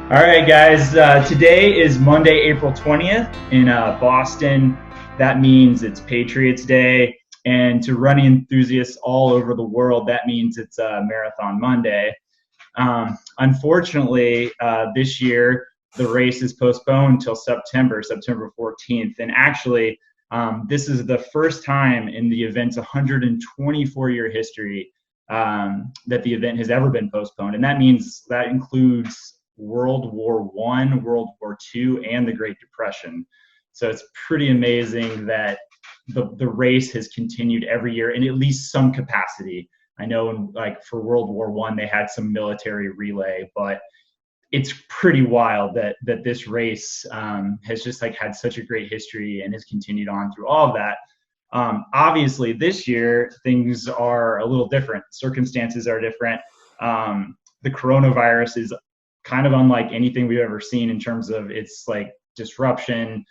All right, guys. Today is Monday, April 20th in Boston. That means it's Patriots Day. And to running enthusiasts all over the world, that means it's Marathon Monday. Unfortunately, this year, the race is postponed until September 14th. And actually, this is the first time in the event's 124-year history that the event has ever been postponed. And that means that includes World War I, World War II, and the Great Depression. So it's pretty amazing that the race has continued every year in at least some capacity. I know for World War I, they had some military relay, but it's pretty wild that this race has just had such a great history and has continued on through all of that. Obviously, this year, things are a little different. Circumstances are different. The coronavirus is kind of unlike anything we've ever seen in terms of its disruption,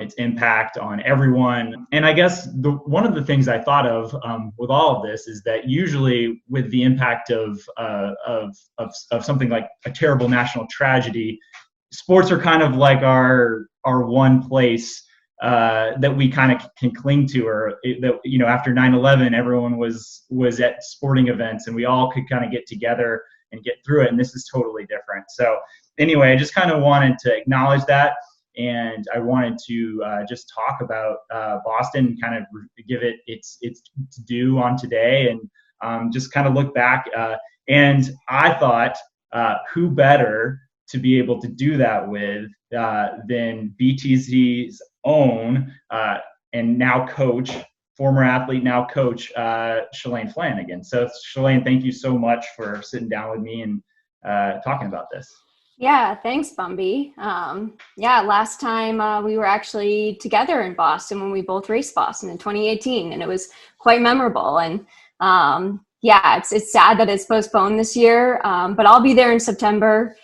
its impact on everyone. And I guess one of the things I thought of with all of this is that usually with the impact of something like a terrible national tragedy, sports are kind of like our one place that we kind of can cling to, or that, after 9/11, everyone was at sporting events and we all could kind of get together and get through it. And this is totally different. So anyway, I just kind of wanted to acknowledge that. And I wanted to just talk about Boston and kind of give it its due on today, and just kind of look back. And I thought, who better to be able to do that with than BTC's own and now coach, former athlete, now coach, Shalane Flanagan. So Shalane, thank you so much for sitting down with me and talking about this. Yeah, thanks, Bumby. Last time we were actually together in Boston when we both raced Boston in 2018, and it was quite memorable. And it's sad that it's postponed this year, but I'll be there in September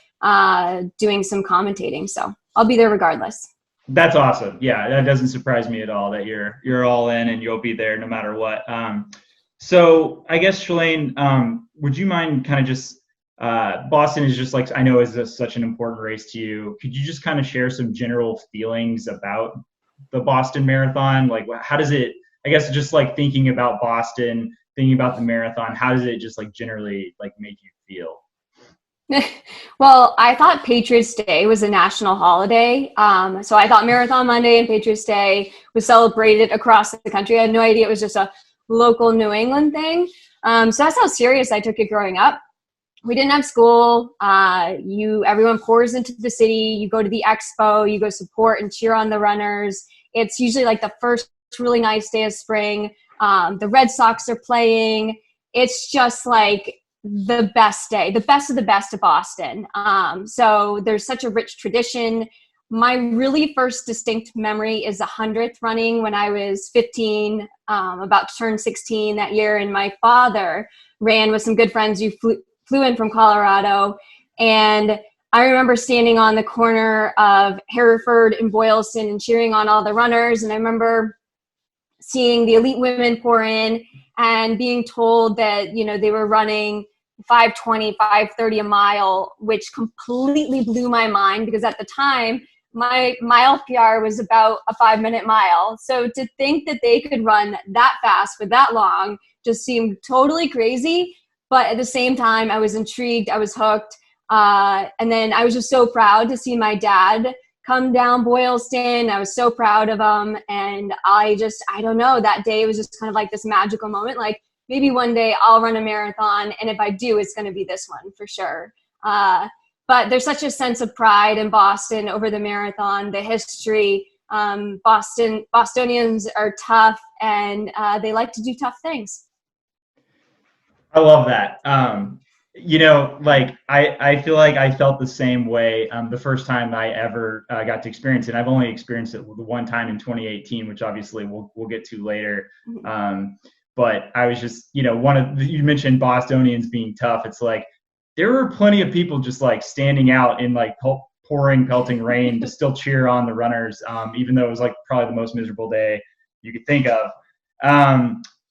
doing some commentating, so I'll be there regardless. That's awesome. Yeah, that doesn't surprise me at all that you're all in and you'll be there no matter what. So I guess, Shalane, would you mind kind of just Boston is just I know is such an important race to you. Could you just kind of share some general feelings about the Boston Marathon? How does it, I guess, just thinking about Boston, thinking about the marathon, how does it just generally make you feel? Well, I thought Patriots Day was a national holiday. So I thought Marathon Monday and Patriots Day was celebrated across the country. I had no idea it was just a local New England thing. So that's how serious I took it growing up. We didn't have school. Everyone pours into the city. You go to the expo, you go support and cheer on the runners. It's usually the first really nice day of spring. The Red Sox are playing. It's just the best day, the best of the best of Boston. So there's such a rich tradition. My really first distinct memory is the 100th running when I was 15, about to turn 16 that year. And my father ran with some good friends who flew in from Colorado. And I remember standing on the corner of Hereford and Boylston and cheering on all the runners. And I remember seeing the elite women pour in and being told that, they were running 5:20, 5:30 a mile, which completely blew my mind because at the time, my mile PR was about a 5-minute mile. So to think that they could run that fast for that long just seemed totally crazy. But at the same time, I was intrigued, I was hooked. And then I was just so proud to see my dad come down Boylston. I was so proud of him. And I don't know, that day was just kind of this magical moment. Maybe one day I'll run a marathon. And if I do, it's going to be this one for sure. But there's such a sense of pride in Boston over the marathon, the history. Bostonians are tough and they like to do tough things. I love that. I feel like I felt the same way the first time I ever got to experience it. I've only experienced it the one time in 2018, which obviously we'll get to later. But I was just, you mentioned Bostonians being tough. It's like, there were plenty of people just like standing out in like pelting rain to still cheer on the runners, even though it was like probably the most miserable day you could think of.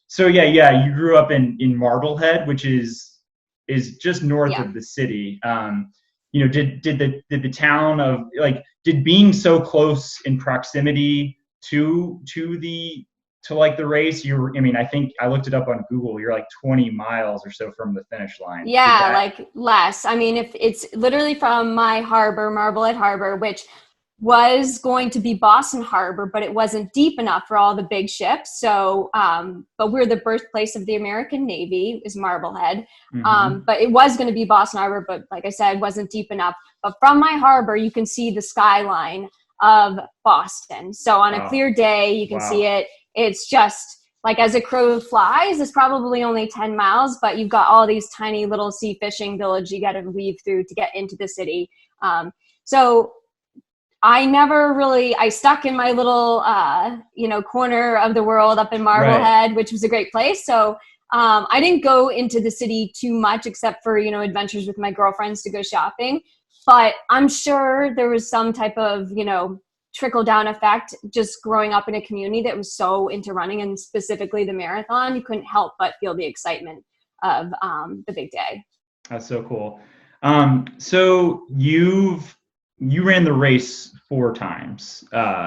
So yeah, you grew up in Marblehead, which is just north of the city. Did the town of did being so close in proximity to the race, I think I looked it up on Google, you're like 20 miles or so from the finish line. Yeah, like less. I mean, if it's literally from my harbor, Marblehead Harbor, which was going to be Boston Harbor, but it wasn't deep enough for all the big ships. So, but we're the birthplace of the American Navy, is Marblehead. But it was going to be Boston Harbor, but like I said, wasn't deep enough. But from my harbor, you can see the skyline of Boston. So on a clear day, you can see it. It's just like as a crow flies, it's probably only 10 miles, but you've got all these tiny little sea fishing villages you got to weave through to get into the city. So I stuck in my little, corner of the world up in Marblehead, which was a great place. So I didn't go into the city too much except for, adventures with my girlfriends to go shopping. But I'm sure there was some type of, trickle down effect just growing up in a community that was so into running, and specifically the marathon. You couldn't help but feel the excitement of the big day. That's so cool. So you ran the race 4 times.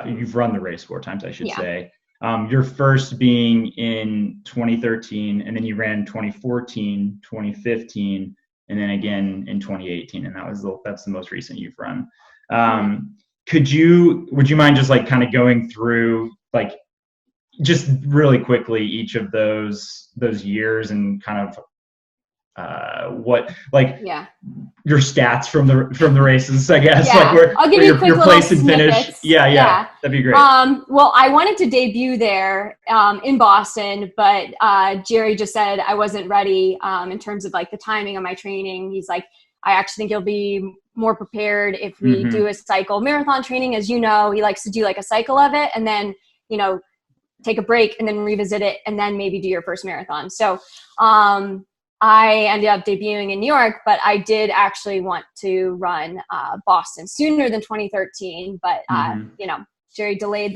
You've run the race 4 times, I should say. Your first being in 2013, and then you ran 2014, 2015, and then again in 2018, and that's the most recent you've run. Would you mind just like kind of going through like just really quickly each of those years and kind of your stats from the races, I guess. I'll give you a quick your place and finish. Yeah, that'd be great. Well, I wanted to debut there in Boston, but Jerry just said I wasn't ready in terms of like the timing of my training. He's like, I actually think you'll be more prepared if we do a cycle. Marathon training, as you know, he likes to do like a cycle of it and then, take a break and then revisit it and then maybe do your first marathon. So I ended up debuting in New York, but I did actually want to run Boston sooner than 2013. But, Jerry delayed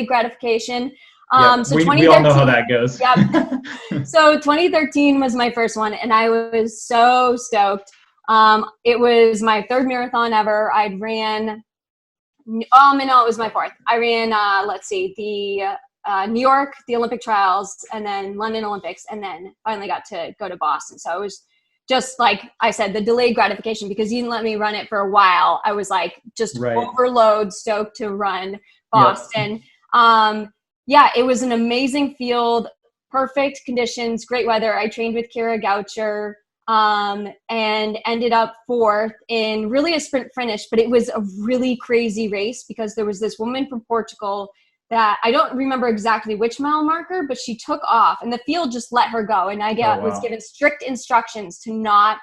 gratification. So we all know how that goes. Yep. So 2013 was my first one, and I was so stoked. It was my 3rd marathon ever. It was my 4th. I ran, the New York, the Olympic trials, and then London Olympics, and then finally got to go to Boston. So it was just like I said, the delayed gratification, because you didn't let me run it for a while. I was like just overload, stoked to run Boston. Yep. It was an amazing field, perfect conditions, great weather. I trained with Kara Goucher. And ended up 4th in really a sprint finish, but it was a really crazy race because there was this woman from Portugal that I don't remember exactly which mile marker, but she took off and the field just let her go. And I was given strict instructions to not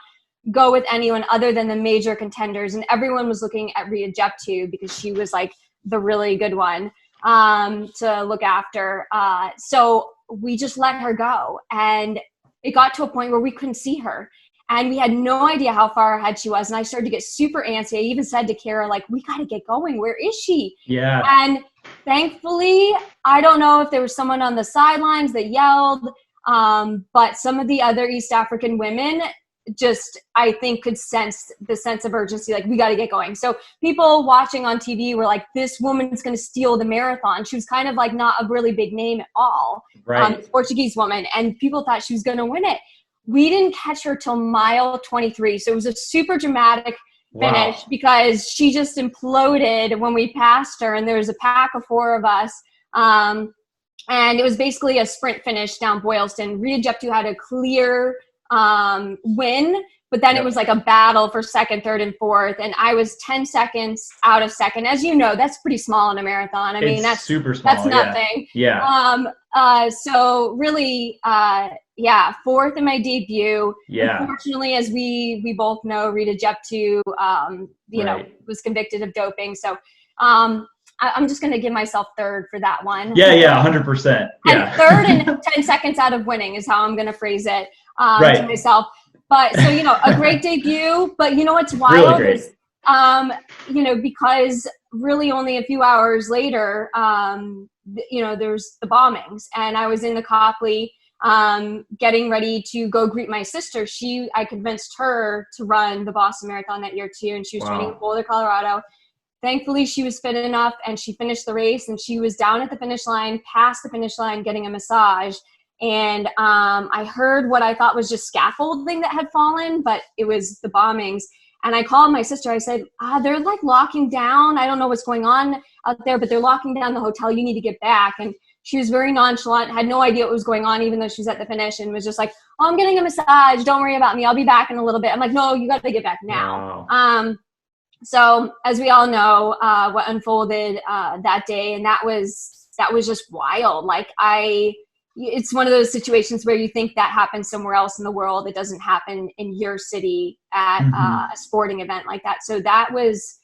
go with anyone other than the major contenders. And everyone was looking at Rita Jeptu because she was like the really good one to look after. So we just let her go. And it got to a point where we couldn't see her and we had no idea how far ahead she was. And I started to get super antsy. I even said to Kara, like, we got to get going. Where is she? Yeah. And thankfully, I don't know if there was someone on the sidelines that yelled, but some of the other East African women just, I think, could sense the sense of urgency, like, we got to get going. So people watching on TV were like, this woman's going to steal the marathon. She was kind of like not a really big name at all, Portuguese woman, and people thought she was going to win it. We didn't catch her till mile 23. So it was a super dramatic finish because she just imploded when we passed her, and there was a pack of 4 of us. And it was basically a sprint finish down Boylston. Rita Jeptu had a clear win, but then it was like a battle for 2nd, 3rd, and 4th, and I was 10 seconds out of 2nd. As you know, that's pretty small in a marathon. I mean, that's super small. That's nothing. So really, 4th in my debut. Unfortunately, as we both know, Rita Jeptu, was convicted of doping. So I'm just going to give myself third for that one. Yeah, 100%. Yeah. And third and 10 seconds out of winning is how I'm going to phrase it to myself. But so, a great debut, but what's wild really is, because really only a few hours later, there's the bombings, and I was in the Copley getting ready to go greet my sister. I convinced her to run the Boston Marathon that year too, and she was training in Boulder, Colorado. Thankfully, she was fit enough, and she finished the race, and she was down at the finish line, past the finish line, getting a massage. And I heard what I thought was just scaffolding that had fallen, but it was the bombings. And I called my sister. I said, they're like locking down. I don't know what's going on out there, but they're locking down the hotel. You need to get back. And she was very nonchalant, had no idea what was going on, even though she was at the finish, and was just like, oh, I'm getting a massage. Don't worry about me. I'll be back in a little bit. I'm like, no, you got to get back now. Wow. So as we all know, what unfolded that day, and that was just wild. Like it's one of those situations where you think that happens somewhere else in the world. It doesn't happen in your city at a sporting event like that. So that was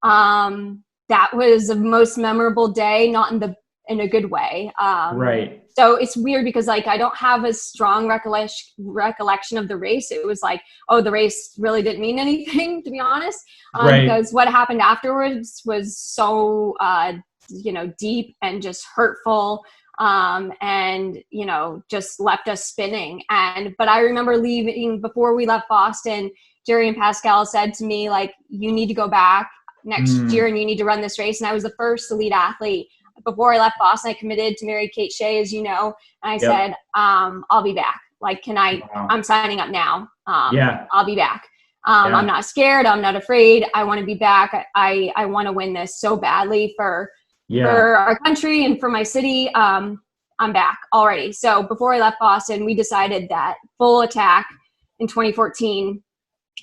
the most memorable day, not in a good way. Right. So it's weird because I don't have a strong recollection of the race. It was like, oh, the race really didn't mean anything, to be honest. Because what happened afterwards was so, deep and just hurtful. And just left us spinning. But I remember leaving before we left Boston. Jerry and Pascal said to me, like, you need to go back next year and you need to run this race. And I was the first elite athlete. Before I left Boston, I committed to marry Kate Shea, as you know. And I said, I'll be back. Like, I'm signing up now. I'll be back. I'm not scared. I'm not afraid. I want to be back. I want to win this so badly for our country and for my city. I'm back already. So before I left Boston, we decided that full attack in 2014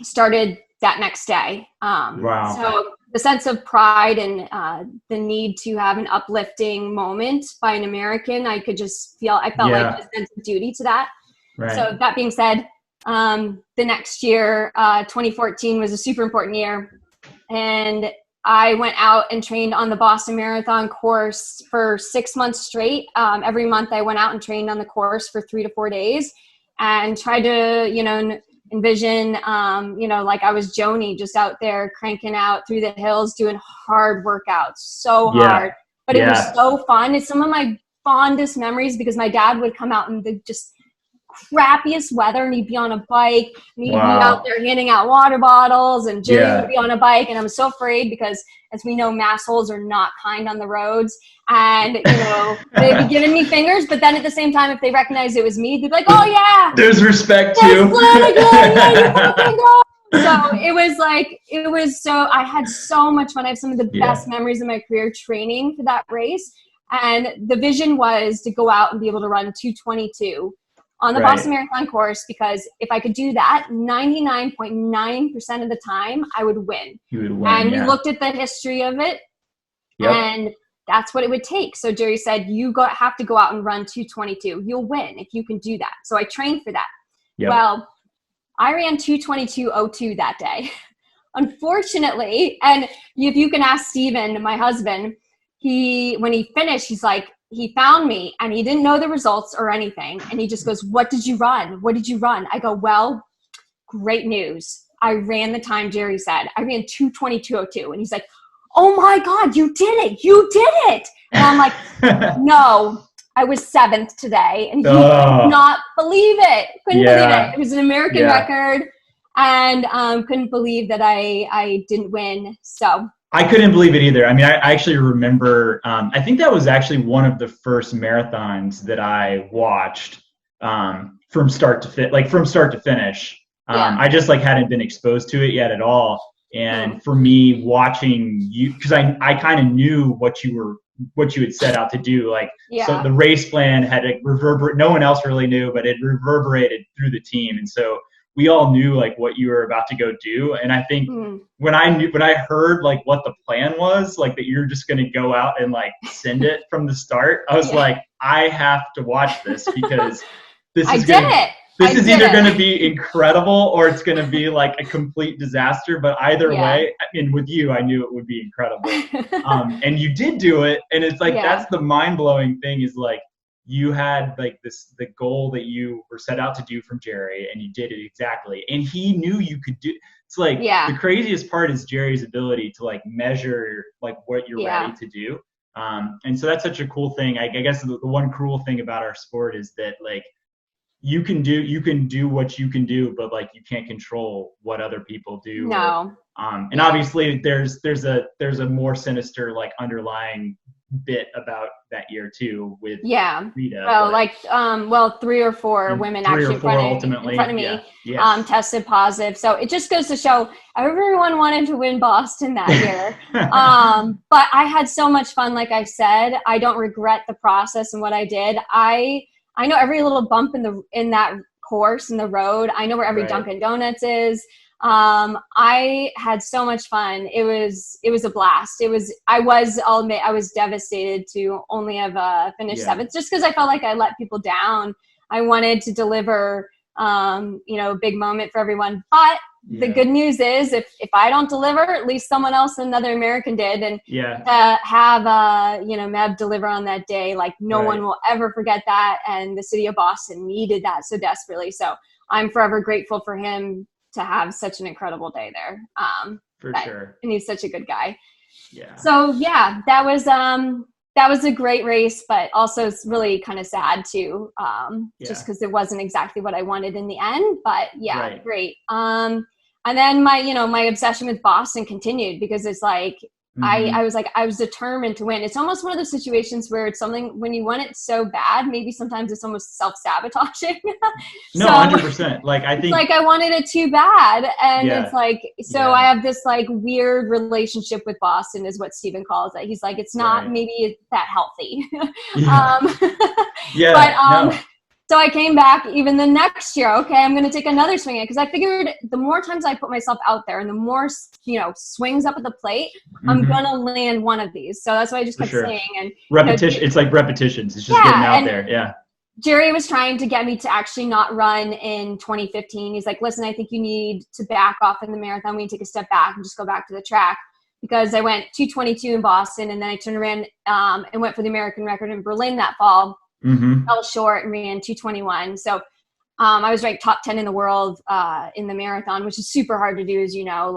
started that next day. So the sense of pride and the need to have an uplifting moment by an American, I felt like a sense of duty to that. Right. So that being said, the next year, 2014 was a super important year. And I went out and trained on the Boston Marathon course for 6 months straight. Every month I went out and trained on the course for 3 to 4 days and tried to, envision, like I was Joni, just out there cranking out through the hills, doing hard workouts, so hard. But it was so fun. It's some of my fondest memories because my dad would come out in the just crappiest weather and he'd be on a bike and he'd be out there handing out water bottles, and Jerry would be on a bike, and I'm so afraid because, as we know, massholes are not kind on the roads, and they'd be giving me fingers, but then at the same time, if they recognized it was me, they'd be like, oh yeah, there's respect too. So I had so much fun. I have some of the best memories of my career training for that race, and the vision was to go out and be able to run 2:22 on the Boston Marathon course, because if I could do that 99.9% of the time, I would win. You would win. And we looked at the history of it, and that's what it would take. So Jerry said, have to go out and run 2:22. You'll win if you can do that. So I trained for that. Yep. Well, I ran 2:22:02 that day. Unfortunately, and if you can ask Steven, my husband, when he finished, he's like, he found me and he didn't know the results or anything. And he just goes, what did you run? What did you run? I go, well, great news. I ran the time Jerry said. I ran 2:22:02. And he's like, oh my God, you did it. You did it. And I'm like, no, I was 7th today. And he could not believe it. Couldn't believe it. It was an American record. And couldn't believe that I didn't win. So I couldn't believe it either. I mean, I actually remember, I think that was actually one of the first marathons that I watched from start to finish. I just hadn't been exposed to it yet at all. And for me, watching you, because I kind of knew what you had set out to do. So the race plan had reverberate. No one else really knew, but it reverberated through the team. And so we all knew what you were about to go do. And I think when I heard what the plan was, that you're just going to go out and send it from the start, I was like, I have to watch this because this is this is did either it. going to be incredible or it's going to be like a complete disaster. But either way, I mean, with you, I knew it would be incredible. And you did do it. And it's like, that's the mind blowing thing is like, you had like the goal that you were set out to do from Jerry, and you did it exactly. And he knew you could do. It's like the craziest part is Jerry's ability to like measure like what you're ready to do. And so that's such a cool thing. I guess the one cruel thing about our sport is that like you can do what you can do, but like you can't control what other people do. No. And obviously there's a more sinister like underlying bit about that year too with Rita. Well, 3 or 4 women actually in front of me tested positive. So it just goes to show everyone wanted to win Boston that year. But I had so much fun. Like I said, I don't regret the process and what I did. I know every little bump in that course in the road. I know where every Dunkin' Donuts is. I had so much fun. It was a blast. I'll admit, I was devastated to only have finished 7th, just because I felt like I let people down. I wanted to deliver, a big moment for everyone. But the good news is if I don't deliver, at least someone else, another American did. And to have, Meb deliver on that day, like no one will ever forget that. And the city of Boston needed that so desperately. So I'm forever grateful for him to have such an incredible day there. For sure. And he's such a good guy. Yeah. So that was a great race, but also it's really kind of sad too. Just because it wasn't exactly what I wanted in the end, but great. And then my obsession with Boston continued because it's like, I was determined to win. It's almost one of those situations where it's something when you want it so bad, maybe sometimes it's almost self-sabotaging. No, 100%. Like I think like I wanted it too bad. And it's like, so I have this like weird relationship with Boston is what Steven calls it. He's like, it's not maybe that healthy. So I came back even the next year. Okay, I'm going to take another swing at it because I figured the more times I put myself out there and the more, swings up at the plate, I'm going to land one of these. So that's what I just kept saying. And repetition. It's like repetitions. It's just getting out there. Yeah. Jerry was trying to get me to actually not run in 2015. He's like, listen, I think you need to back off in the marathon. We need to take a step back and just go back to the track. Because I went 2:22 in Boston and then I turned around and went for the American record in Berlin that fall. Fell short and ran 2:21. So I was ranked top 10 in the world in the marathon, which is super hard to do, as you know.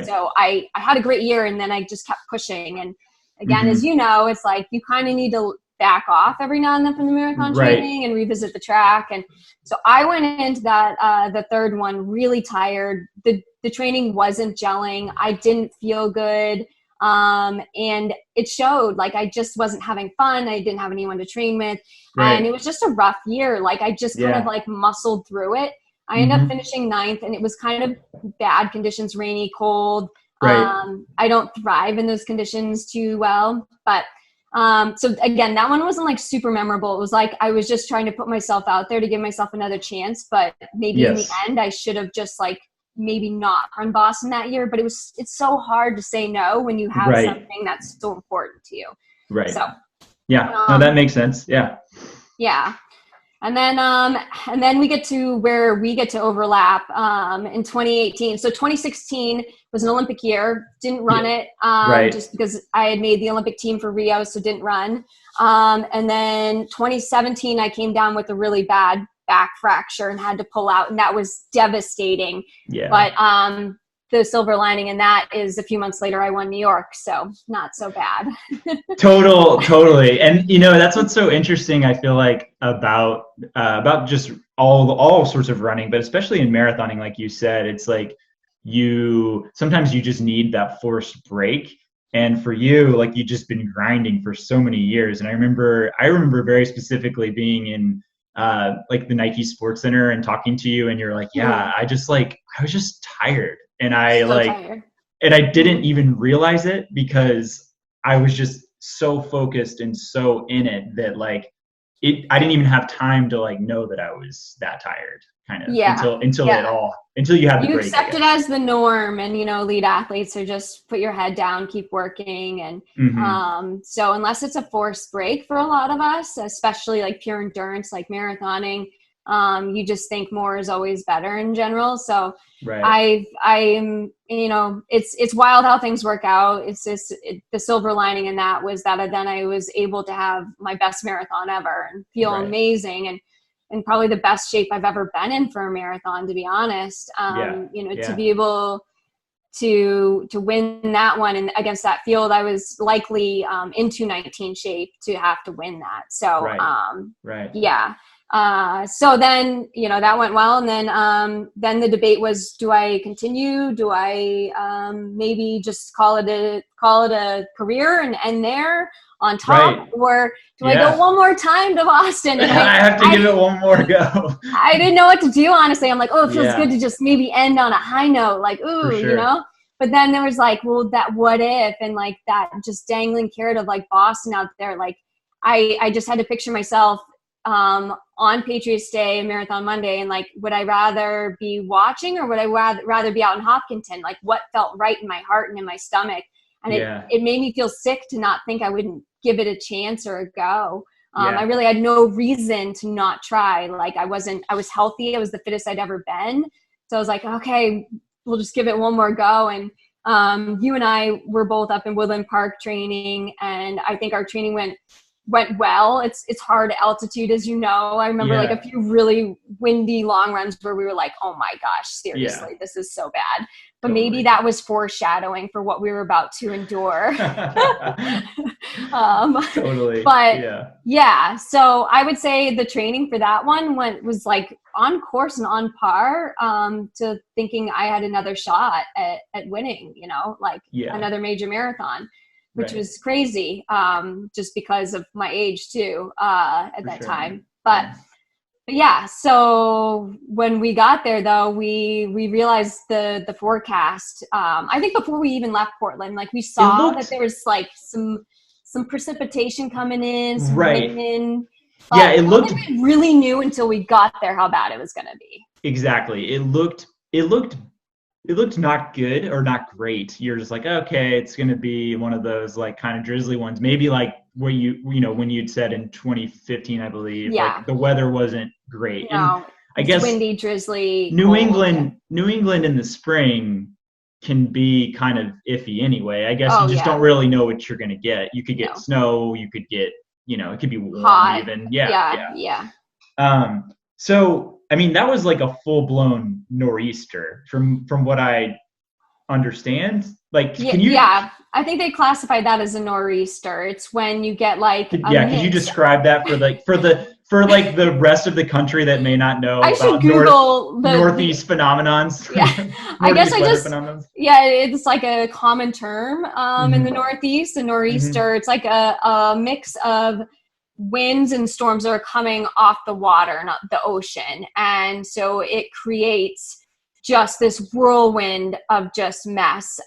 So I had a great year and then I just kept pushing. And again, as you know, it's like you kind of need to back off every now and then from the marathon training and revisit the track. And so I went into that the third one really tired. The training wasn't gelling. I didn't feel good. And it showed, like, I just wasn't having fun. I didn't have anyone to train with. And it was just a rough year. Like, I just kind of like muscled through it. I ended up finishing 9th and it was kind of bad conditions, rainy, cold. I don't thrive in those conditions too well, but, so again, that one wasn't like super memorable. It was like, I was just trying to put myself out there to give myself another chance, but maybe in the end I should have just like, maybe not run Boston that year, but it's so hard to say no when you have something that's so important to you. So, no, that makes sense. Yeah. And then we get to where we get to overlap, in 2018. So 2016 was an Olympic year, didn't run it, just because I had made the Olympic team for Rio, so didn't run. And then 2017, I came down with a really bad back fracture and had to pull out, and that was devastating. But the silver lining in that is a few months later I won New York, so not so bad. Totally. And that's what's so interesting, I feel like, about just all sorts of running, but especially in marathoning, like you said, it's like sometimes you just need that forced break. And for you, like, you've just been grinding for so many years. And I remember very specifically being in like the Nike Sports Center and talking to you, and you're like, I was just tired, and tired. And I didn't even realize it because I was just so focused and so in it that like I didn't even have time to like know that I was that tired, kind of until you have the break. You accept it as the norm, and elite athletes are just put your head down, keep working, and so unless it's a forced break for a lot of us, especially like pure endurance, like marathoning, You just think more is always better in general. So Right. I'm, it's wild how things work out. It's just the silver lining in that was that then I was able to have my best marathon ever and feel Right. amazing and probably the best shape I've ever been in for a marathon, to be honest. Yeah. To be able to win that one and against that field, I was likely in 2:19 shape to have to win that. So Right. yeah. So then, that went well. And then the debate was, do I continue? Do I maybe just call it a career and end there on top? Right. Or do I go one more time to Boston? And I have to give it one more go. I didn't know what to do, honestly. I'm like, oh, it feels Yeah. good to just maybe end on a high note. Like, ooh, For sure. But then there was like, well, that what if, and like that just dangling carrot of like Boston out there. Like I just had to picture myself on Patriots Day, Marathon Monday, and like, would I rather be watching or would I rather be out in Hopkinton? Like, what felt right in my heart and in my stomach? And it made me feel sick to not think I wouldn't give it a chance or a go. I really had no reason to not try. Like I was healthy. I was the fittest I'd ever been. So I was like, okay, we'll just give it one more go. And you and I were both up in Woodland Park training, and I think our training went well. It's hard altitude, as you know. I remember like a few really windy long runs where we were like, oh my gosh, seriously, this is so bad. But maybe that was foreshadowing for what we were about to endure. Totally. But yeah, so I would say the training for that one was like on course and on par to thinking I had another shot at winning, another major marathon, which was crazy, just because of my age too at that time. But yeah, so when we got there, though, we realized the forecast. I think before we even left Portland, like we saw that there was like some precipitation coming in, some wind. But it looked. We really knew until we got there how bad it was going to be. Exactly. It looked not good or not great. You're just like, okay, it's going to be one of those like kind of drizzly ones. Maybe like where when you'd said in 2015, I believe, like the weather wasn't great. No, and I guess windy, drizzly. New England in the spring can be kind of iffy anyway. I guess you just don't really know what you're going to get. You could get snow, you could get, it could be warm hot. even. Yeah. So, I mean, that was like a full-blown nor'easter from what I understand. Like, can you? Yeah, I think they classified that as a nor'easter. It's when you get like could you describe that for the rest of the country that may not know about northeast phenomenons? Yeah, I guess it's like a common term in the Northeast. A nor'easter, it's like a mix of winds and storms that are coming off the water, not the ocean. And so it creates just this whirlwind of just mess,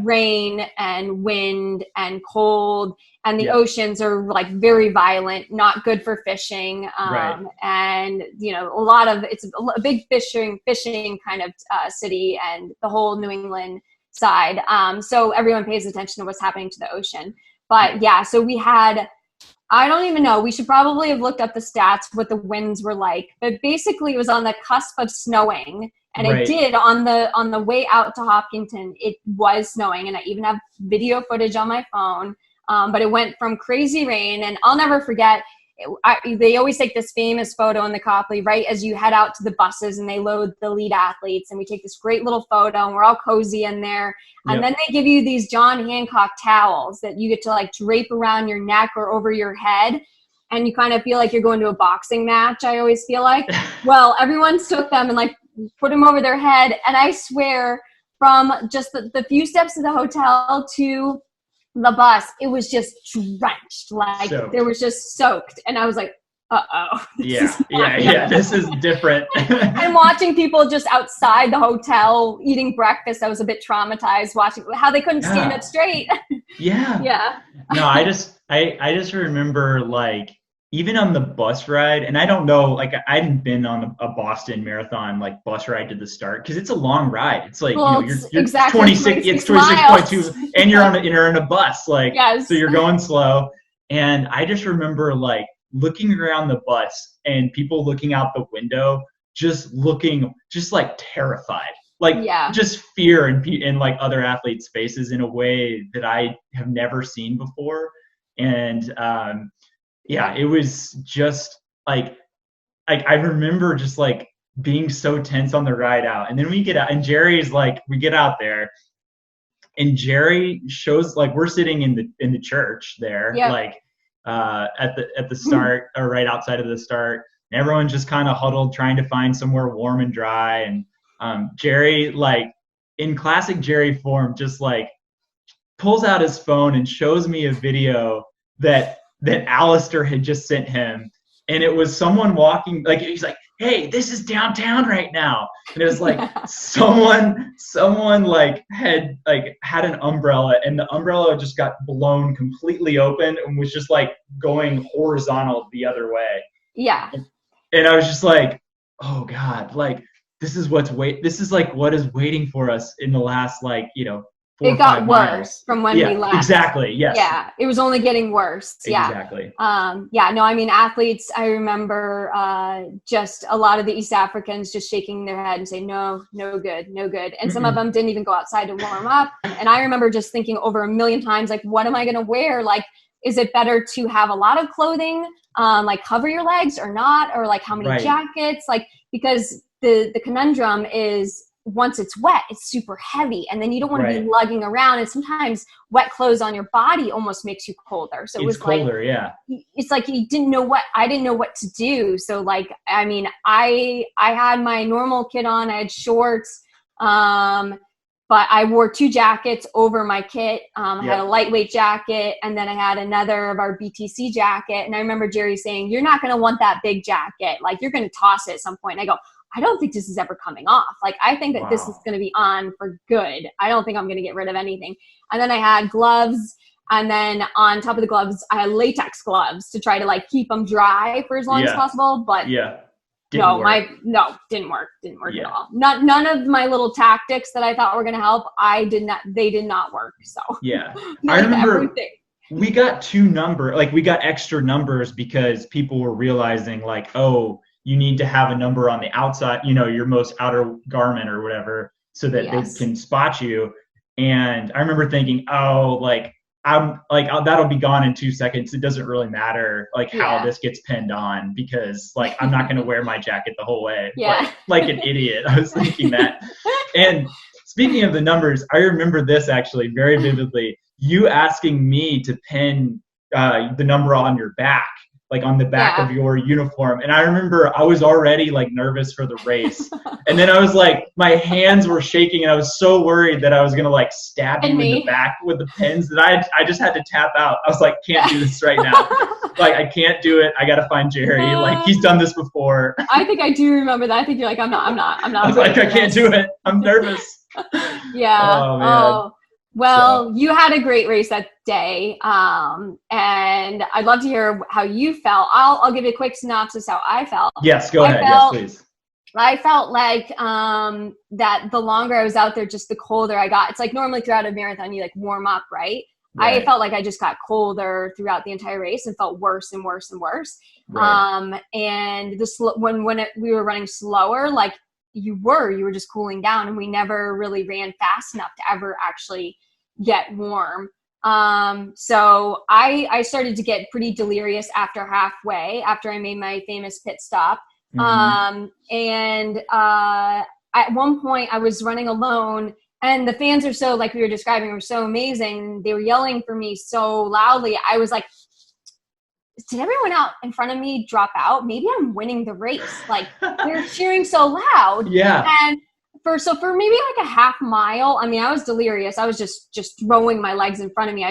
rain and wind and cold. And the oceans are like very violent, not good for fishing. And, it's a big fishing kind of city and the whole New England side. So everyone pays attention to what's happening to the ocean. But so we had, I don't even know. We should probably have looked up the stats, what the winds were like. But basically, it was on the cusp of snowing, and it did on the way out to Hopkinton. It was snowing, and I even have video footage on my phone. But it went from crazy rain, and I'll never forget. They always take this famous photo in the Copley right as you head out to the buses, and they load the lead athletes, and we take this great little photo, and we're all cozy in there. And then they give you these John Hancock towels that you get to like drape around your neck or over your head, and you kind of feel like you're going to a boxing match. I always feel like. Well, everyone took them and like put them over their head, and I swear, from just the few steps to the hotel to the bus, it was just drenched, like there was just soaked, and I was like, uh-oh. This is different. And watching people just outside the hotel eating breakfast, I was a bit traumatized watching how they couldn't stand up straight. No, I just remember like even on the bus ride, and I don't know, like I hadn't been on a Boston Marathon like bus ride to the start because it's a long ride. It's like you're exactly 26, it's 26.2, and you're in a bus, like so you're going slow. And I just remember like looking around the bus and people looking out the window, just looking just like terrified, like just fear in like other athletes' faces in a way that I have never seen before. And it was just like I remember just like being so tense on the ride out. And then we get out, and Jerry's like, we get out there, and Jerry shows, like, we're sitting in the church there, like at the start or right outside of the start, and everyone's just kind of huddled trying to find somewhere warm and dry. And Jerry, like in classic Jerry form, just like pulls out his phone and shows me a video that Alistair had just sent him. And it was someone walking, like, he's like, hey, this is downtown right now. And it was like someone like had an umbrella, and the umbrella just got blown completely open and was just like going horizontal the other way. Yeah. And I was just like, oh God, like this is what is waiting for us in the last, like, 4 it got worse from when we left. Exactly. Yes. Yeah. It was only getting worse. Yeah. Exactly. No, I mean, athletes, I remember just a lot of the East Africans just shaking their head and saying, no good. And some of them didn't even go outside to warm up. And I remember just thinking over a million times, like, what am I going to wear? Like, is it better to have a lot of clothing, like cover your legs or not? Or like how many jackets? Like, because the conundrum is, once it's wet, it's super heavy, and then you don't want to be lugging around. And sometimes wet clothes on your body almost makes you colder. So it's colder, it's like I didn't know what to do. So like, I mean, I had my normal kit on. I had shorts, but I wore 2 jackets over my kit. I had a lightweight jacket, and then I had another of our BTC jacket. And I remember Jerry saying, "You're not going to want that big jacket. Like, you're going to toss it at some point." And I go, I don't think this is ever coming off. Like, I think that this is going to be on for good. I don't think I'm going to get rid of anything. And then I had gloves. And then on top of the gloves, I had latex gloves to try to like keep them dry for as long as possible. But didn't work at all. None of my little tactics that I thought were going to help, they did not work. So I remember we got we got extra numbers because people were realizing like, oh, you need to have a number on the outside, your most outer garment or whatever, so that they can spot you. And I remember thinking, oh, like, that'll be gone in 2 seconds. It doesn't really matter like how this gets pinned on, because like, I'm not going to wear my jacket the whole way. Like an idiot. I was thinking that. And speaking of the numbers, I remember this actually very vividly. You asking me to pin the number on your back, like on the back of your uniform. And I remember I was already like nervous for the race. And then I was like, my hands were shaking, and I was so worried that I was going to like stab you in the back with the pins that I just had to tap out. I was like, can't do this right now. Like, I can't do it. I got to find Jerry. Like, he's done this before. I think I do remember that. I think you're like, I'm not. I was like, I can't do it. I'm nervous. Oh, man. Well, you had a great race that day, and I'd love to hear how you felt. I'll give you a quick synopsis how I felt. Yes, go ahead. Yes, please. I felt like that the longer I was out there, just the colder I got. It's like normally throughout a marathon, you like warm up, right? I felt like I just got colder throughout the entire race and felt worse and worse and worse. And we were running slower, like you were just cooling down, and we never really ran fast enough to ever actually get warm. So I started to get pretty delirious after I made my famous pit stop. And at one point I was running alone, and the fans are so, like we were describing, were so amazing. They were yelling for me so loudly. I was like, did everyone out in front of me drop out? Maybe I'm winning the race. Like, they're cheering so loud. And for maybe like a half mile, I mean, I was delirious. I was just throwing my legs in front of me.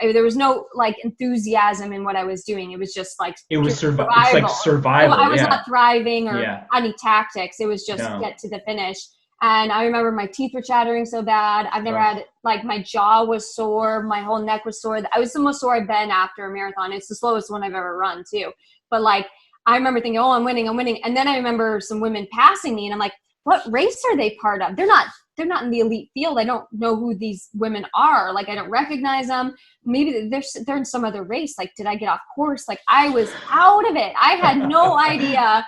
There was no like enthusiasm in what I was doing. It was just like, it was survival. It's like survival. I was not thriving or any tactics. It was just get to the finish. And I remember my teeth were chattering so bad. I've never had, like, my jaw was sore. My whole neck was sore. I was the most sore I've been after a marathon. It's the slowest one I've ever run too. But like, I remember thinking, oh, I'm winning. And then I remember some women passing me, and I'm like, what race are they part of? They're they're not in the elite field. I don't know who these women are. Like, I don't recognize them. Maybe they're in some other race. Like, did I get off course? Like, I was out of it. I had no idea.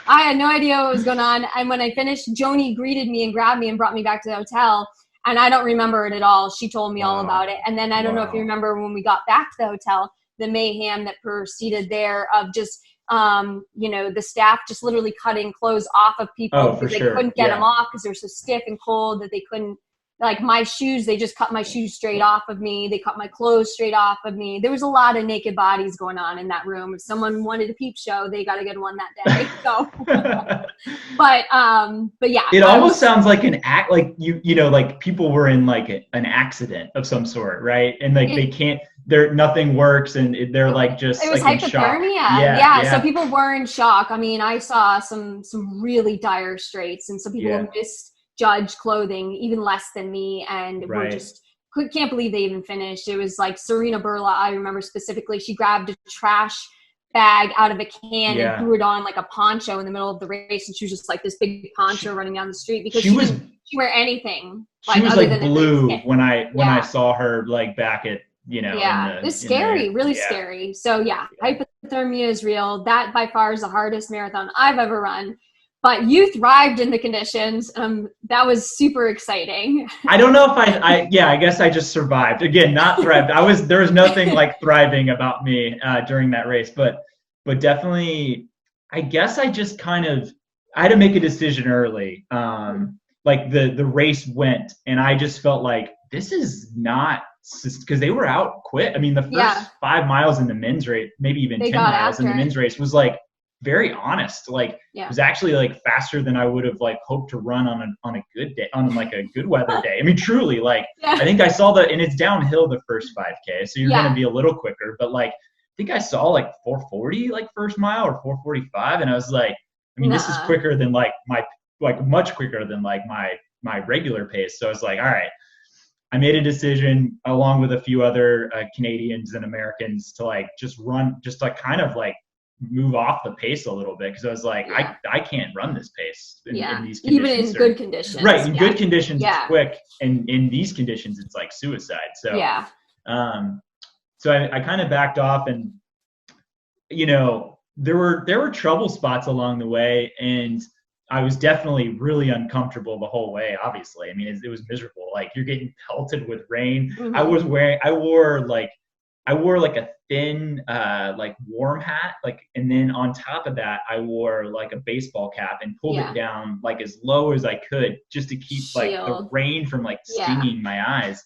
I had no idea what was going on. And when I finished, Joni greeted me and grabbed me and brought me back to the hotel. And I don't remember it at all. She told me all about it. And then I don't know if you remember when we got back to the hotel, the mayhem that proceeded there of just, the staff just literally cutting clothes off of people because they couldn't get them off because they're so stiff and cold that they couldn't, like my shoes, they just cut my shoes straight off of me. They cut my clothes straight off of me. There was a lot of naked bodies going on in that room. If someone wanted a peep show, they got a good one that day. So, but yeah. It almost sounds like an act, like like people were in like an accident of some sort, right? And like they can't, nothing works, and they're like just it was like hypothermia. Yeah. So people were in shock. I mean, I saw some really dire straits, and some people misjudged clothing even less than me, and were just can't believe they even finished. It was like Serena Burla, I remember specifically, she grabbed a trash bag out of a can and threw it on like a poncho in the middle of the race, and she was just like this big poncho running down the street because she didn't wear anything. She was like blue when I saw her like back at it's scary, really scary. So hypothermia is real. That by far is the hardest marathon I've ever run. But you thrived in the conditions. That was super exciting. I don't know if I guess I just survived. Again, not thrived. There was nothing like thriving about me during that race, but definitely, I guess I just I had to make a decision early. Like the race went, and I just felt like this is not, because they were out quick. I mean, the first 5 miles in the men's race, maybe even 10 miles in the men's race, was like very honest. Like it was actually like faster than I would have like hoped to run on a good day, on like a good weather day. I mean, truly, like I think I saw and it's downhill the first 5K, so you're gonna be a little quicker. But like I think I saw like 4:40 like first mile or 4:45, and I was like, I mean, this is quicker than like much quicker than like my regular pace. So I was like, all right. I made a decision along with a few other Canadians and Americans to like just like kind of like move off the pace a little bit, because I was like, I can't run this pace in these conditions. Even in good conditions. Right, in good conditions it's quick, and in these conditions it's like suicide. So so I kind of backed off, and there were trouble spots along the way, and I was definitely really uncomfortable the whole way, obviously. I mean, it was miserable. Like, you're getting pelted with rain. Mm-hmm. I wore like a thin, like warm hat, like, and then on top of that, I wore like a baseball cap and pulled it down like as low as I could, just to keep like the rain from like stinging my eyes.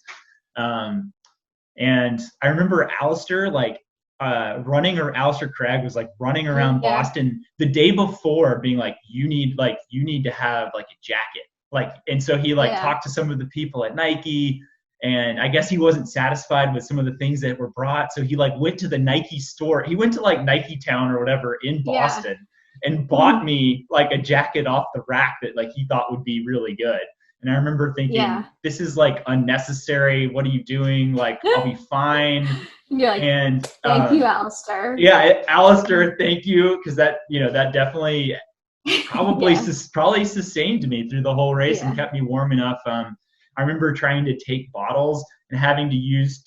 And I remember Alistair Cragg was like running around Boston the day before, being like, you need to have like a jacket. Like, and so he like talked to some of the people at Nike, and I guess he wasn't satisfied with some of the things that were brought. So he like went to the Nike store. He went to like Nike Town or whatever in Boston and bought me like a jacket off the rack that like he thought would be really good. And I remember thinking, this is like unnecessary. What are you doing? Like, I'll be fine. You're like, and thank you, Alistair. Yeah, Alistair, thank you, because that that definitely probably sustained me through the whole race and kept me warm enough. I remember trying to take bottles and having to use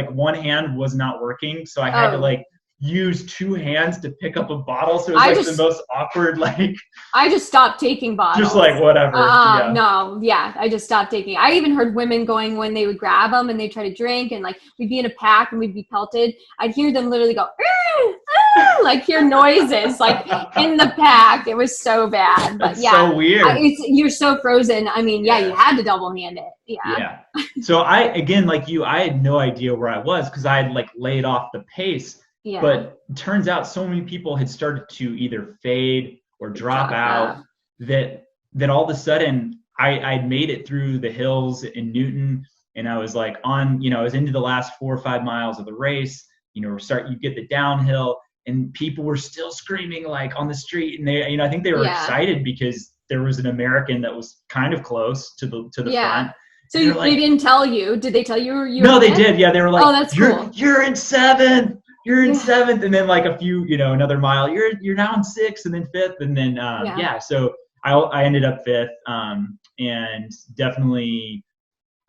one hand was not working, so I had to like use two hands to pick up a bottle. So it was the most awkward, like. I just stopped taking bottles. Just like whatever. I just stopped taking. I even heard women going when they would grab them and they try to drink, and like we'd be in a pack and we'd be pelted. I'd hear them literally go, like hear noises like in the pack. It was so bad. But That's so weird. You're so frozen. I mean, you had to double hand it. Yeah. So I had no idea where I was, because I had like laid off the pace. Yeah. But it turns out so many people had started to either fade or drop out that all of a sudden I'd made it through the hills in Newton, and I was like I was into the last 4 or 5 miles of the race. You get the downhill, and people were still screaming like on the street, and they, I think they were excited because there was an American that was kind of close to the front. So they didn't tell you? Did they tell you? No, they did. Yeah, they were like, "Oh, that's cool. You're in 7th. You're in 7th," and then like a few, another mile, you're now in 6th, and then 5th, and then So I ended up fifth, and definitely,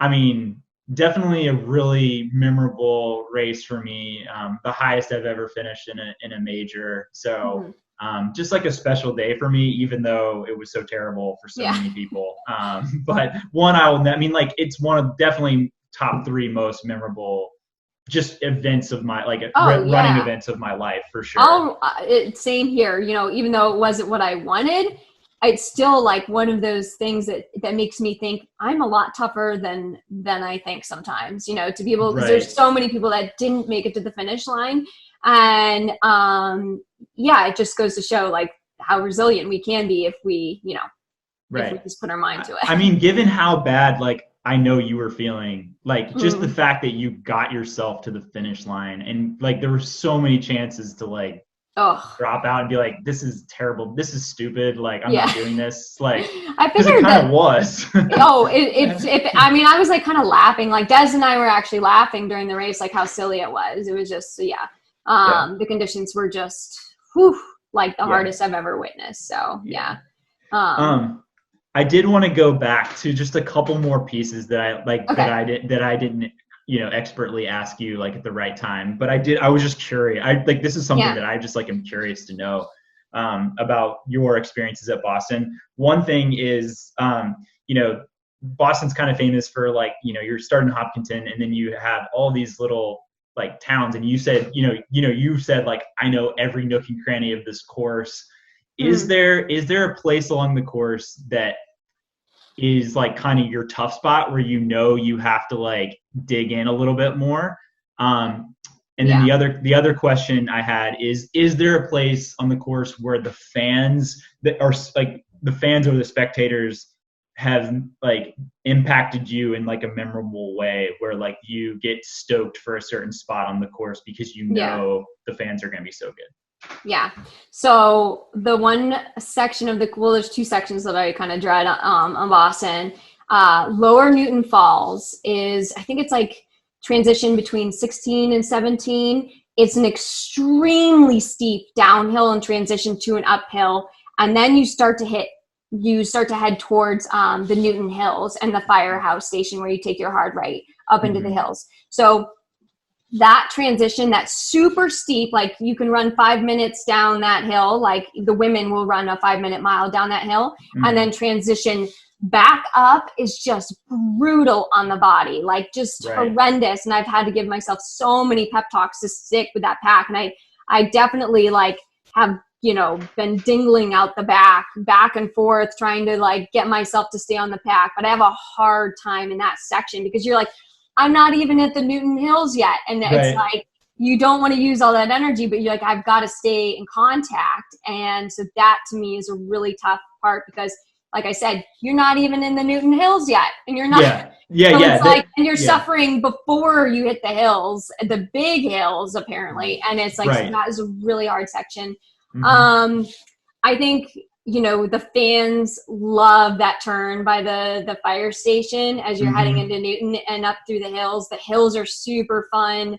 I mean, definitely a really memorable race for me. The highest I've ever finished in a major. So just like a special day for me, even though it was so terrible for so many people. But I mean, like, it's one of definitely top 3 most memorable just events of my, like, running events of my life, for sure. Same here. You know, even though it wasn't what I wanted, it's still like one of those things that makes me think I'm a lot tougher than I think sometimes, you know, to be able, because there's so many people that didn't make it to the finish line. And it just goes to show like how resilient we can be if we, you know, if we just put our mind to it. I mean, given how bad, like, I know you were feeling, like, just the fact that you got yourself to the finish line, and like there were so many chances to like drop out and be like, this is terrible, this is stupid, like, I'm not doing this, like, I because it kind of was. I mean, I was like kind of laughing, like Des and I were actually laughing during the race, like how silly it was. It was just the conditions were just like the hardest I've ever witnessed. So I did want to go back to just a couple more pieces that I like that I didn't, you know, expertly ask you like at the right time, but I was just curious. This is something that I just like am curious to know about your experiences at Boston. One thing is, you know, Boston's kind of famous for, like, you know, you're starting Hopkinton and then you have all these little like towns, and you said, you said like, I know every nook and cranny of this course. Is there a place along the course that is like kind of your tough spot where you know you have to like dig in a little bit more? And then the other question I had is there a place on the course where the fans that are like the fans or the spectators have like impacted you in like a memorable way, where like you get stoked for a certain spot on the course because you know the fans are going to be so good? Yeah. So the one section of there's 2 sections that I kind of dread on Boston. Lower Newton Falls is, I think it's like transition between 16 and 17. It's an extremely steep downhill and transition to an uphill. And then you start to head towards the Newton Hills and the firehouse station where you take your hard right up into the hills. So that transition, that's super steep, like you can run 5 minutes down that hill, like the women will run a 5-minute mile down that hill, and then transition back up is just brutal on the body, like just horrendous. And I've had to give myself so many pep talks to stick with that pack. And I definitely like have, you know, been dingling out the back and forth, trying to like get myself to stay on the pack. But I have a hard time in that section because you're like, I'm not even at the Newton Hills yet. And it's like, you don't want to use all that energy, but you're like, I've got to stay in contact. And so that to me is a really tough part because, like I said, you're not even in the Newton Hills yet. And you're not. It's like, and you're suffering before you hit the hills, the big hills apparently. And it's like, so that is a really hard section. I think, you know, the fans love that turn by the fire station as you're heading into Newton and up through the hills. The hills are super fun.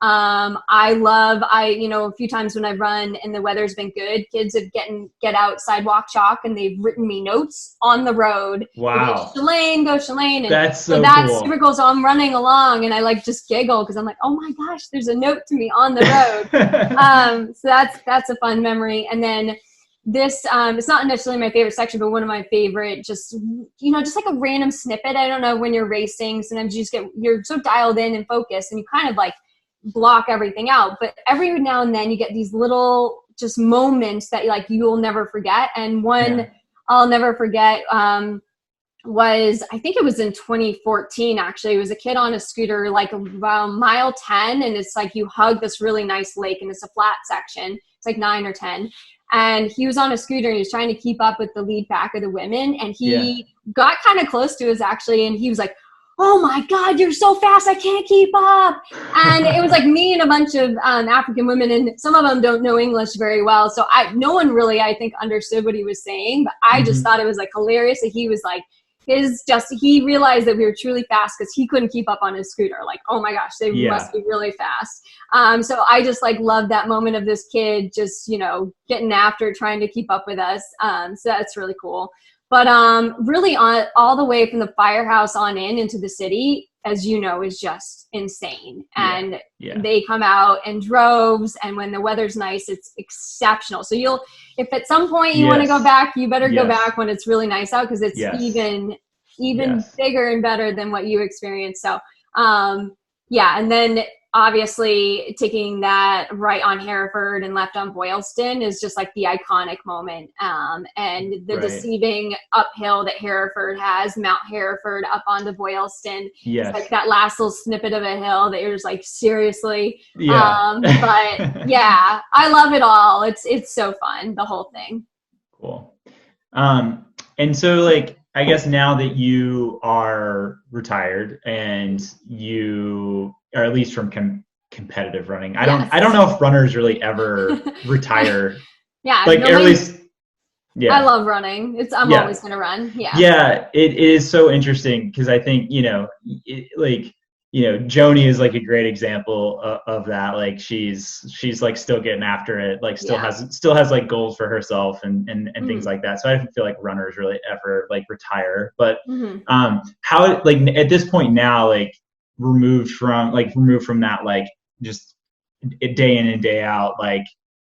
You know, a few times when I've run and the weather's been good, kids have get out sidewalk chalk and they've written me notes on the road. Wow. Go Shalane. And that's so that's cool. super cool. So I'm running along and I like just giggle because I'm like, oh my gosh, there's a note to me on the road. So that's a fun memory. And then this, it's not necessarily my favorite section, but one of my favorite, just, you know, just like a random snippet. I don't know, when you're racing, sometimes you're so dialed in and focused and you kind of like block everything out. But every now and then you get these little just moments that like you'll never forget. And one I'll never forget was, I think it was in 2014, actually. It was a kid on a scooter, like around mile 10. And it's like you hug this really nice lake and it's a flat section. It's like 9 or 10. And he was on a scooter and he was trying to keep up with the lead pack of the women. And he got kind of close to us actually. And he was like, oh my God, you're so fast. I can't keep up. And it was like me and a bunch of African women, and some of them don't know English very well. So no one really, I think, understood what he was saying, but I just thought it was like hilarious that he was like he realized that we were truly fast because he couldn't keep up on his scooter. Like, oh my gosh, they must be really fast. So I just like love that moment of this kid just, getting after trying to keep up with us. So that's really cool. But really on all the way from the firehouse on into the city, as you know, is just insane. And they come out in droves, and when the weather's nice, it's exceptional. So if at some point you want to go back, you better go back when it's really nice out, because it's even bigger and better than what you experienced. So and then obviously taking that right on Hereford and left on Boylston is just like the iconic moment. And the deceiving uphill that Hereford has, Mount Hereford up onto Boylston. It's like that last little snippet of a hill that you're just like, seriously. But I love it all. It's so fun, the whole thing. Cool. And so like, I guess now that you are retired and you are at least from competitive running, I don't know if runners really ever retire. Like at least, I love running. I'm always going to run. Yeah, it is so interesting because I think, Joni is like a great example of that. Like she's like still getting after it, like still has like goals for herself and things like that. So I don't feel like runners really ever like retire. But how, like at this point now, like removed from that, like just day in and day out, like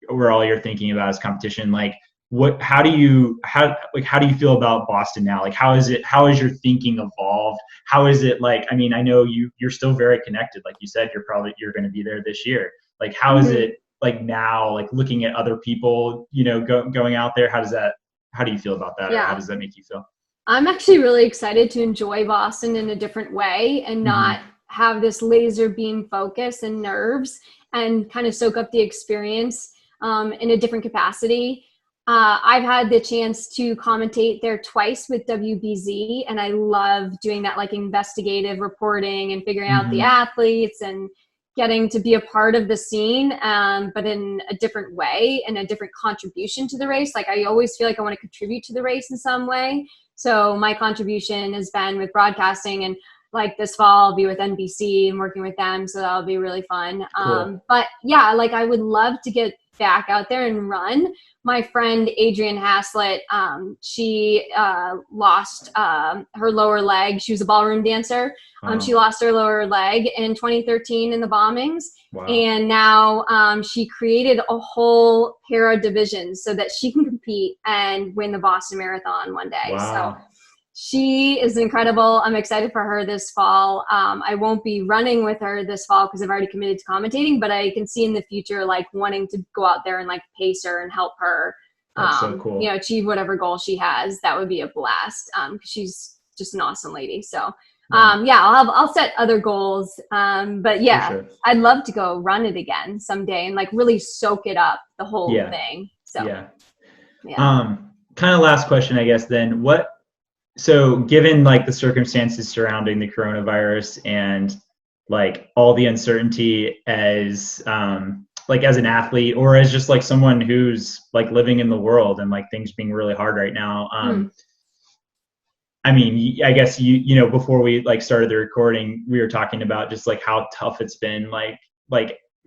where all you're thinking about is competition, like how do you feel about Boston now? Like how has your thinking evolved? How is it like, I mean, I know you're still very connected. Like you said, you're going to be there this year. Like, how is it like now, like looking at other people, going out there, how do you feel about that? Or how does that make you feel? I'm actually really excited to enjoy Boston in a different way and not have this laser beam focus and nerves, and kind of soak up the experience in a different capacity. I've had the chance to commentate there twice with WBZ, and I love doing that, like investigative reporting and figuring out the athletes and getting to be a part of the scene, but in a different way and a different contribution to the race. Like I always feel like I want to contribute to the race in some way. So my contribution has been with broadcasting, and like this fall I'll be with NBC and working with them. So that'll be really fun. Cool. But yeah, like I would love to get back out there and run. My friend Adrienne Haslett, she lost her lower leg. She was a ballroom dancer. She lost her lower leg in 2013 in the bombings. Wow. And now she created a whole para division so that she can compete and win the Boston Marathon one day. Wow. So she is incredible. I'm excited for her this fall. I won't be running with her this fall because I've already committed to commentating, but I can see in the future, like wanting to go out there and like pace her and help her, so cool. Achieve whatever goal she has. That would be a blast. Cause she's just an awesome lady. So, I'll set other goals. But yeah, sure. I'd love to go run it again someday and like really soak it up, the whole thing. So, kind of last question, I guess, then so given like the circumstances surrounding the coronavirus and like all the uncertainty as as an athlete or as just like someone who's like living in the world and like things being really hard right now, I mean, I guess before we like started the recording, we were talking about just like how tough it's been like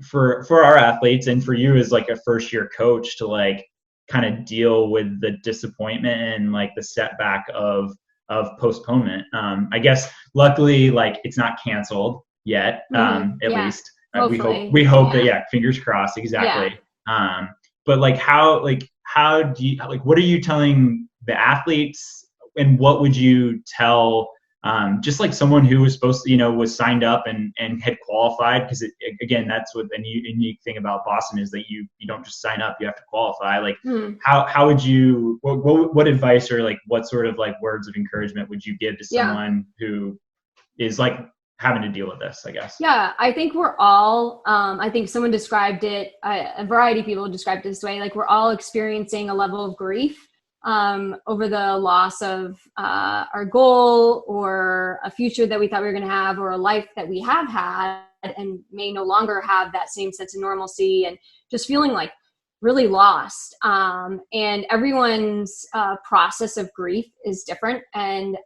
for our athletes and for you as like a first year coach to like kind of deal with the disappointment and like the setback of postponement. I guess luckily like it's not canceled yet, at least. We hope that fingers crossed, exactly. But like how do you like, what are you telling the athletes and what would you tell just like someone who was supposed to, was signed up and had qualified? Because again, that's what the unique thing about Boston is that you don't just sign up, you have to qualify. Like how would you, what advice or like what sort of like words of encouragement would you give to someone who is like having to deal with this, I guess? Yeah, I think we're all, I think someone described it, a variety of people described it this way, like we're all experiencing a level of grief over the loss of our goal or a future that we thought we were going to have, or a life that we have had and may no longer have that same sense of normalcy, and just feeling like really lost. And everyone's process of grief is different, and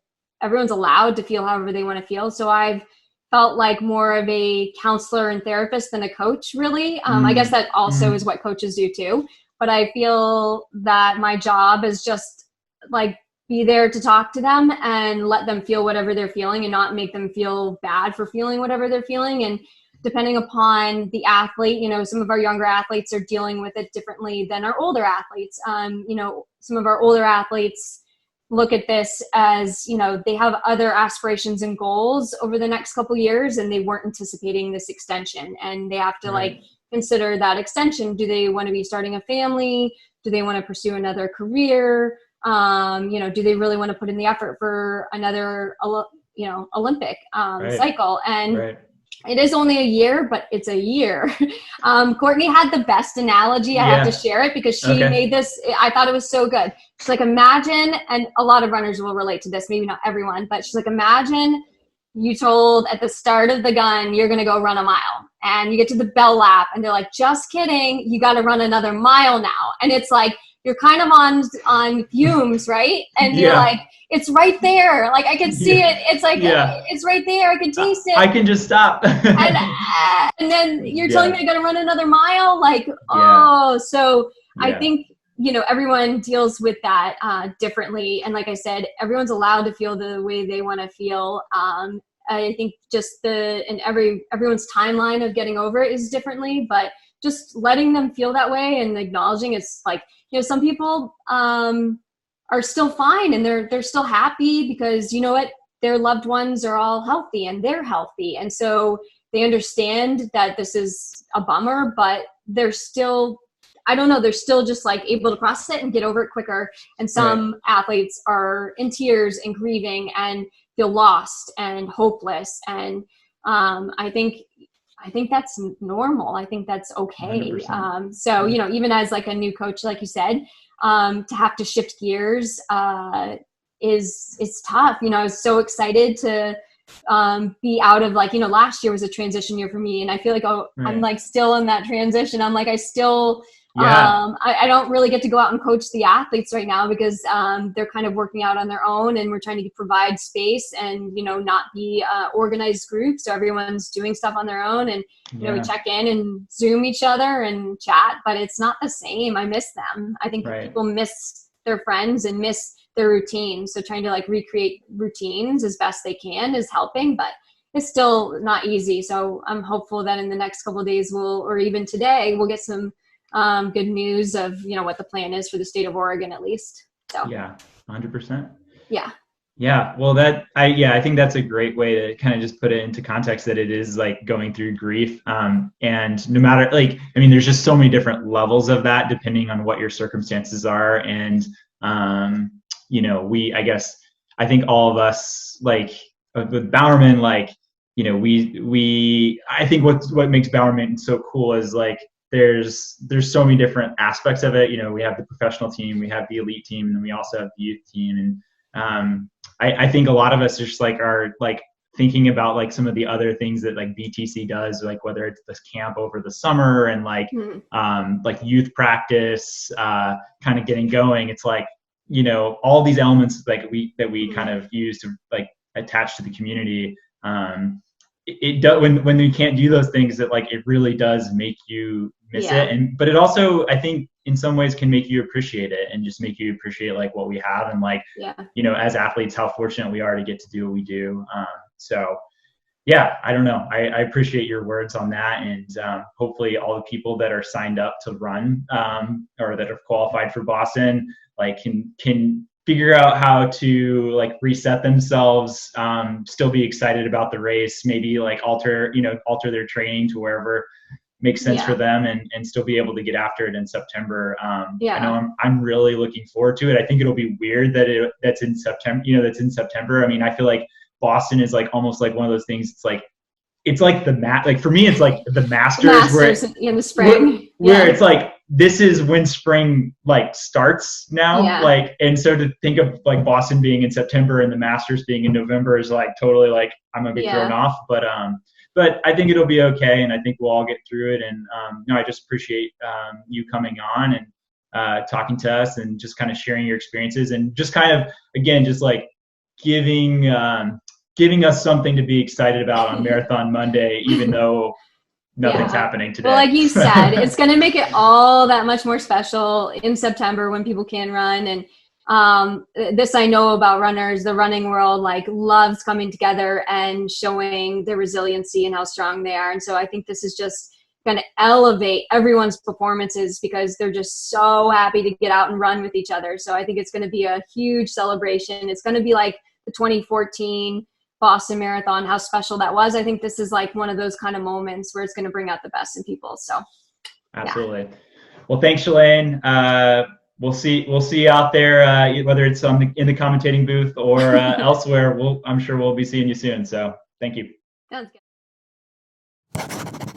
everyone's allowed to feel however they want to feel. So I've felt like more of a counselor and therapist than a coach, really. I guess that also is what coaches do too. But I feel that my job is just like be there to talk to them and let them feel whatever they're feeling and not make them feel bad for feeling whatever they're feeling. And depending upon the athlete, you know, some of our younger athletes are dealing with it differently than our older athletes. You know, some of our older athletes look at this as, you know, they have other aspirations and goals over the next couple of years, and they weren't anticipating this extension, and they have to like consider that extension. Do they want to be starting a family? Do they want to pursue another career? You know, do they really want to put in the effort for another, you know, Olympic cycle? And it is only a year, but it's a year. Courtney had the best analogy. I have to share it because she made this. I thought it was so good. She's like, imagine, and a lot of runners will relate to this, maybe not everyone, but she's like, imagine you told at the start of the gun, you're going to go run a mile, and you get to the bell lap and they're like, just kidding. You got to run another mile now. And it's like, you're kind of on fumes, right? And you're like, it's right there. Like I can see it. It's like, it's right there. I can taste it. I can just stop. and then you're telling me I got to run another mile. Like, so I think, you know, everyone deals with that differently. And like I said, everyone's allowed to feel the way they want to feel. I think just everyone's timeline of getting over it is differently, but just letting them feel that way and acknowledging it's like, you know, some people are still fine and they're still happy because, you know what, their loved ones are all healthy and they're healthy. And so they understand that this is a bummer, but they're still, I don't know, they're still just like able to process it and get over it quicker. And some athletes are in tears and grieving and feel lost and hopeless. And I think that's normal. I think that's okay. So, you know, even as like a new coach, like you said, to have to shift gears is tough. You know, I was so excited to be out of like, you know, last year was a transition year for me. And I feel like, I'm like still in that transition. I'm like, I still, I don't really get to go out and coach the athletes right now because they're kind of working out on their own, and we're trying to provide space and, you know, not be organized groups. So everyone's doing stuff on their own, and, you know, we check in and Zoom each other and chat, but it's not the same. I miss them. I think people miss their friends and miss their routine. So trying to like recreate routines as best they can is helping, but it's still not easy. So I'm hopeful that in the next couple of days or even today, we'll get some good news of, you know, what the plan is for the state of Oregon, at least. So 100%. Well, I think that's a great way to kind of just put it into context that it is like going through grief. And no matter, like, I mean, there's just so many different levels of that depending on what your circumstances are. And, you know, I think all of us, like with Bowerman, like, you know, I think what makes Bowerman so cool is like, there's so many different aspects of it. You know, we have the professional team, we have the elite team, and then we also have the youth team. And I think a lot of us just like are like thinking about like some of the other things that like BTC does, like whether it's this camp over the summer and like youth practice, kind of getting going. It's like, you know, all these elements like that we kind of use to like attach to the community. It does when we can't do those things, that like it really does make you miss it. But it also, I think, in some ways can make you appreciate it and just make you appreciate like what we have and like, you know, as athletes, how fortunate we are to get to do what we do. So I don't know. I appreciate your words on that. And hopefully all the people that are signed up to run or that have qualified for Boston, like can figure out how to like reset themselves, still be excited about the race, maybe like alter their training to wherever makes sense for them, and still be able to get after it in September. I know I'm really looking forward to it. I think it'll be weird that that's in September. I mean, I feel like Boston is like almost like one of those things. It's like like for me, it's like the Masters in the spring, where it's like, this is when spring like starts now. Like, and so to think of like Boston being in September and the Masters being in November is like totally like I'm gonna be thrown off. But I think it'll be okay, and I think we'll all get through it. And I just appreciate you coming on and talking to us and just kind of sharing your experiences and just kind of, again, just like giving us something to be excited about on Marathon Monday, even though nothing's happening today. Well, like you said, it's going to make it all that much more special in September when people can run. And this I know about runners, the running world like loves coming together and showing their resiliency and how strong they are. And so I think this is just going to elevate everyone's performances because they're just so happy to get out and run with each other. So I think it's going to be a huge celebration. It's going to be like the 2014 Boston Marathon, how special that was. I think this is like one of those kind of moments where it's going to bring out the best in people. So absolutely. Well, thanks, Shalane. We'll see you out there, whether it's in the commentating booth or elsewhere. I'm sure we'll be seeing you soon. So thank you. Sounds good.